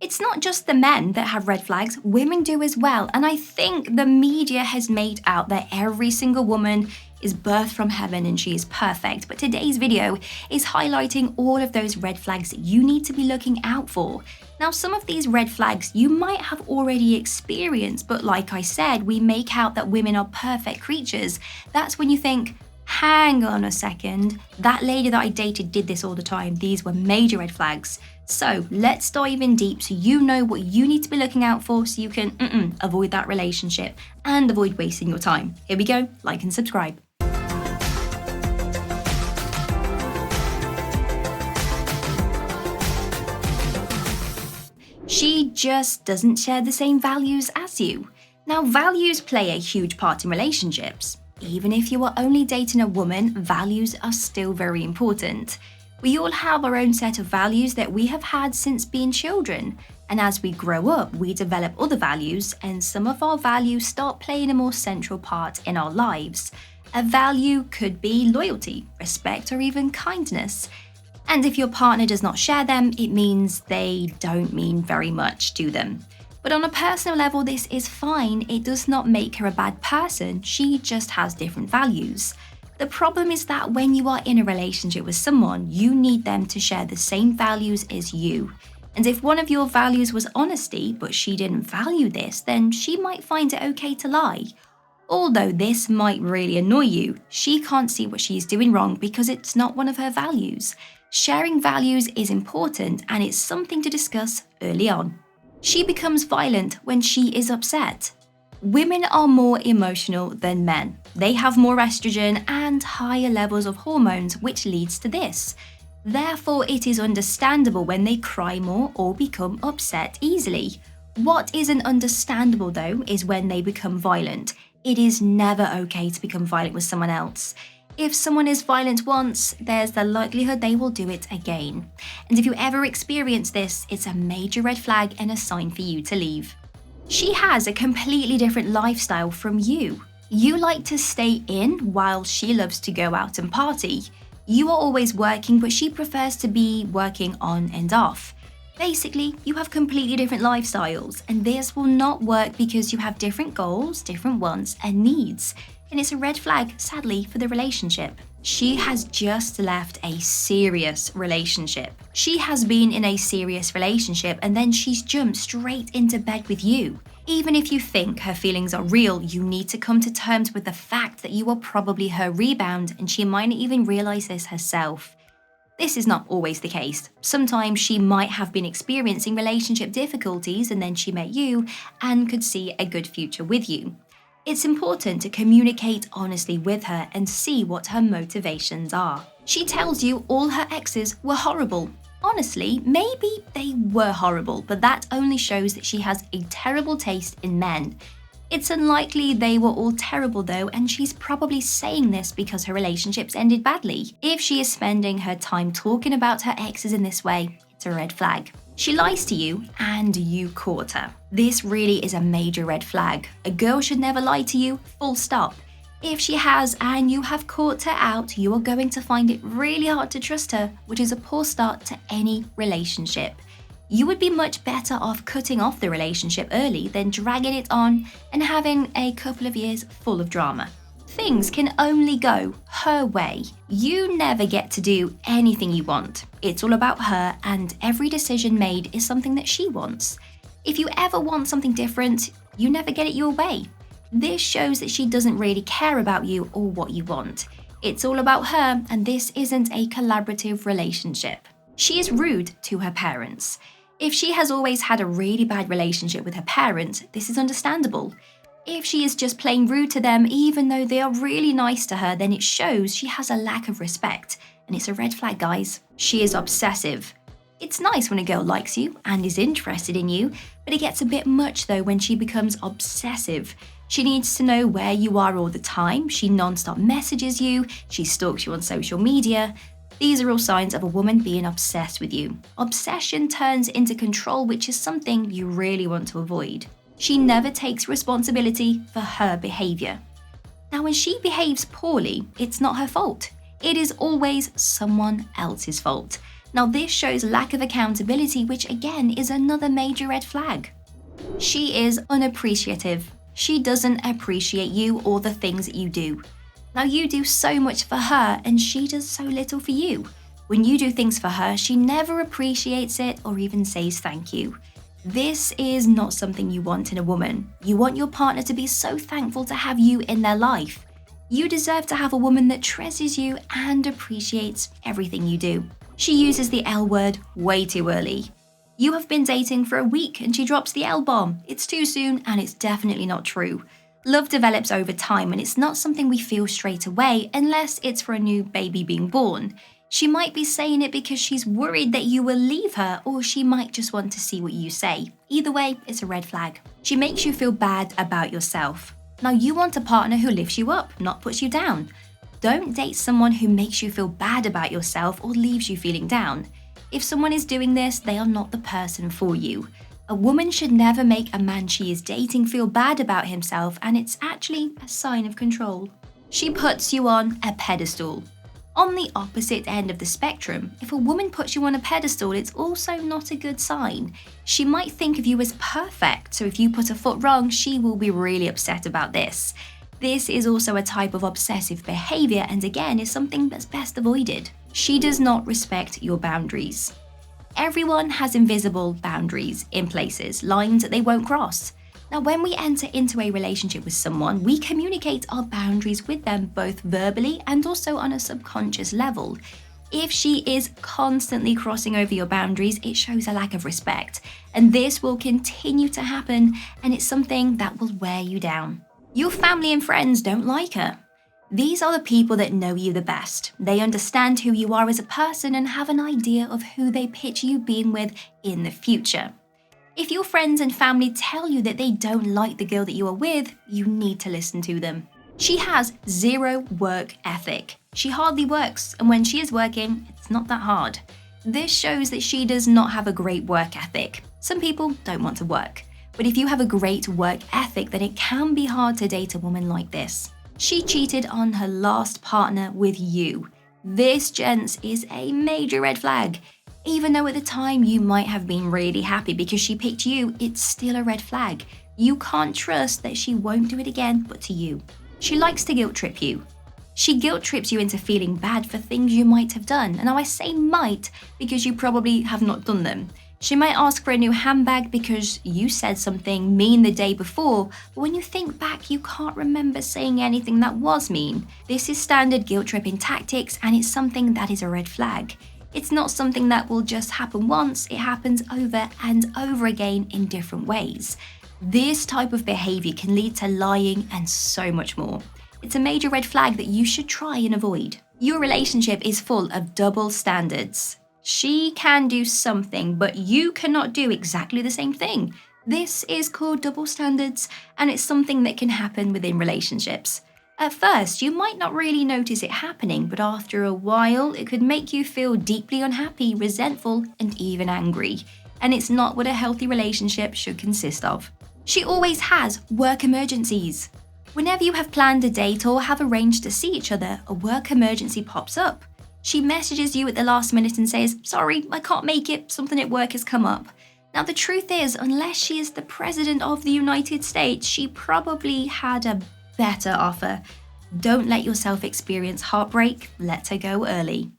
It's not just the men that have red flags, women do as well. And I think the media has made out that every single woman is birthed from heaven and she is perfect. But today's video is highlighting all of those red flags that you need to be looking out for. Now, some of these red flags you might have already experienced, but like I said, we make out that women are perfect creatures. That's when you think, hang on a second, that lady that I dated did this all the time. These were major red flags. So let's dive in deep so you know what you need to be looking out for so you can avoid that relationship and avoid wasting your time. Here we go, like and subscribe. She just doesn't share the same values as you. Now, values play a huge part in relationships. Even if you are only dating a woman, values are still very important. We all have our own set of values that we have had since being children. And as we grow up, we develop other values, and some of our values start playing a more central part in our lives. A value could be loyalty, respect, or even kindness. And if your partner does not share them, it means they don't mean very much to them. But on a personal level, this is fine. It does not make her a bad person. She just has different values. The problem is that when you are in a relationship with someone, you need them to share the same values as you. And if one of your values was honesty, but she didn't value this, then she might find it okay to lie. Although this might really annoy you, she can't see what she's doing wrong because it's not one of her values. Sharing values is important, and it's something to discuss early on. She becomes violent when she is upset. Women are more emotional than men. They have more estrogen and higher levels of hormones, which leads to this. Therefore, it is understandable when they cry more or become upset easily. What isn't understandable, though, is when they become violent. It is never okay to become violent with someone else. If someone is violent once, there's the likelihood they will do it again. And if you ever experience this, it's a major red flag and a sign for you to leave. She has a completely different lifestyle from you. You like to stay in while she loves to go out and party. You are always working, but she prefers to be working on and off. Basically, you have completely different lifestyles, and this will not work because you have different goals, different wants, and needs. And it's a red flag, sadly, for the relationship. She has just left a serious relationship. She has been in a serious relationship and then she's jumped straight into bed with you. Even if you think her feelings are real, you need to come to terms with the fact that you are probably her rebound, and she might not even realize this herself. This is not always the case. Sometimes she might have been experiencing relationship difficulties and then she met you and could see a good future with you. It's important to communicate honestly with her and see what her motivations are. She tells you all her exes were horrible. Honestly, maybe they were horrible, but that only shows that she has a terrible taste in men. It's unlikely they were all terrible though, and she's probably saying this because her relationships ended badly. If she is spending her time talking about her exes in this way, it's a red flag. She lies to you and you caught her. This really is a major red flag. A girl should never lie to you, full stop. If she has and you have caught her out, you are going to find it really hard to trust her, which is a poor start to any relationship. You would be much better off cutting off the relationship early than dragging it on and having a couple of years full of drama. Things can only go her way. You never get to do anything you want. It's all about her, and every decision made is something that she wants. If you ever want something different, you never get it your way. This shows that she doesn't really care about you or what you want. It's all about her, and this isn't a collaborative relationship. She is rude to her parents. If she has always had a really bad relationship with her parents, this is understandable. If she is just plain rude to them, even though they are really nice to her, then it shows she has a lack of respect. And it's a red flag, guys. She is obsessive. It's nice when a girl likes you and is interested in you, but it gets a bit much though when she becomes obsessive. She needs to know where you are all the time. She non-stop messages you. She stalks you on social media. These are all signs of a woman being obsessed with you. Obsession turns into control, which is something you really want to avoid. She never takes responsibility for her behavior. Now, when she behaves poorly, it's not her fault. It is always someone else's fault. Now, this shows lack of accountability, which again is another major red flag. She is unappreciative. She doesn't appreciate you or the things that you do. Now, you do so much for her and she does so little for you. When you do things for her, she never appreciates it or even says thank you. This is not something you want in a woman. You want your partner to be so thankful to have you in their life. You deserve to have a woman that treasures you and appreciates everything you do. She uses the L word way too early. You have been dating for a week and she drops the L bomb. It's too soon and it's definitely not true. Love develops over time and it's not something we feel straight away unless it's for a new baby being born. She might be saying it because she's worried that you will leave her, or she might just want to see what you say. Either way, it's a red flag. She makes you feel bad about yourself. Now, you want a partner who lifts you up, not puts you down. Don't date someone who makes you feel bad about yourself or leaves you feeling down. If someone is doing this, they are not the person for you. A woman should never make a man she is dating feel bad about himself, and it's actually a sign of control. She puts you on a pedestal. On the opposite end of the spectrum, if a woman puts you on a pedestal, it's also not a good sign. She might think of you as perfect, so if you put a foot wrong, she will be really upset about this. This is also a type of obsessive behavior and again is something that's best avoided. She does not respect your boundaries. Everyone has invisible boundaries in places, lines that they won't cross. Now, when we enter into a relationship with someone, we communicate our boundaries with them both verbally and also on a subconscious level. If she is constantly crossing over your boundaries, it shows a lack of respect. And this will continue to happen, and it's something that will wear you down. Your family and friends don't like her. These are the people that know you the best. They understand who you are as a person and have an idea of who they picture you being with in the future. If your friends and family tell you that they don't like the girl that you are with, you need to listen to them. She has zero work ethic. She hardly works, and when she is working, it's not that hard. This shows that she does not have a great work ethic. Some people don't want to work, but if you have a great work ethic, then it can be hard to date a woman like this. She cheated on her last partner with you. This, gents, is a major red flag. Even though at the time you might have been really happy because she picked you, it's still a red flag. You can't trust that she won't do it again, but to you. She likes to guilt trip you. She guilt trips you into feeling bad for things you might have done. And now I say might because you probably have not done them. She might ask for a new handbag because you said something mean the day before, but when you think back, you can't remember saying anything that was mean. This is standard guilt tripping tactics, and it's something that is a red flag. It's not something that will just happen once, it happens over and over again in different ways. This type of behavior can lead to lying and so much more. It's a major red flag that you should try and avoid. Your relationship is full of double standards. She can do something, but you cannot do exactly the same thing. This is called double standards, and it's something that can happen within relationships. At first, you might not really notice it happening, but after a while, it could make you feel deeply unhappy, resentful, and even angry. And it's not what a healthy relationship should consist of. She always has work emergencies. Whenever you have planned a date or have arranged to see each other, a work emergency pops up. She messages you at the last minute and says, "Sorry, I can't make it, something at work has come up." Now, the truth is, unless she is the President of the United States, she probably had a better offer. Don't let yourself experience heartbreak. Let her go early.